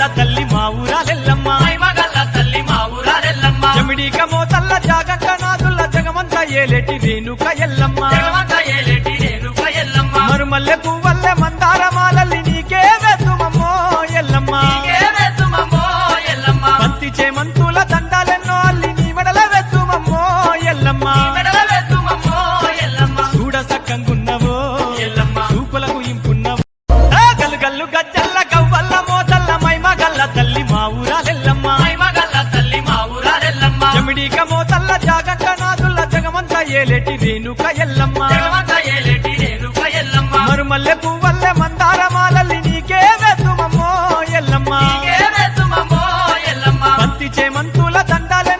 మైమగల్ల తల్లి మా ఊరాలెల్లమ్మ మైమగల్ల తల్లి మా ఊరాలెల్లమ్మ జమిడిక మోతల్ల జాగంగ నాదుల్ల జగమంత ఏలేటి రేణుక ఎల్లమ్మ జగమంత ఏలేటి రేణుక ఎల్లమ్మ మరుమల్లె పువ్వల్లె మందారమాలల్లి నీకే వెతుమమ్మో ఎల్లమ్మ నీకే వెతుమమ్మో ఎల్లమ్మ బంతి చేమంతుల దండాలెన్నో అల్లి నీ మెడల వెతుమమ్మో ఎల్లమ్మ మెడల వెతుమమ్మో ఎల్లమ్మ చూడ సక్కంగున్నవో ఎల్లమ్మ చూపులకు ఇంపున్నవో గల్లు గల్లు గజ్జల్ల గవ్వల్ల మోతల్ల మైమగల్ల తల్లి మా ఊరాలెల్లమ్మ మైమగల్ల తల్లి మా ఊరాలెల్లమ్మ జమిడిక మోతల్ల జాగంగ నాదుల్ల జగమంత ఏలేటి రేణుక ఎల్లమ్మ జగమంత ఏలేటి రేణుక ఎల్లమ్మ మరుమల్లె పువ్వల్లె మందారమాలల్లి నీకే వెతుమమ్మో ఎల్లమ్మ నీకే వెతుమమ్మో ఎల్లమ్మ బంతి చేమంతుల దండాల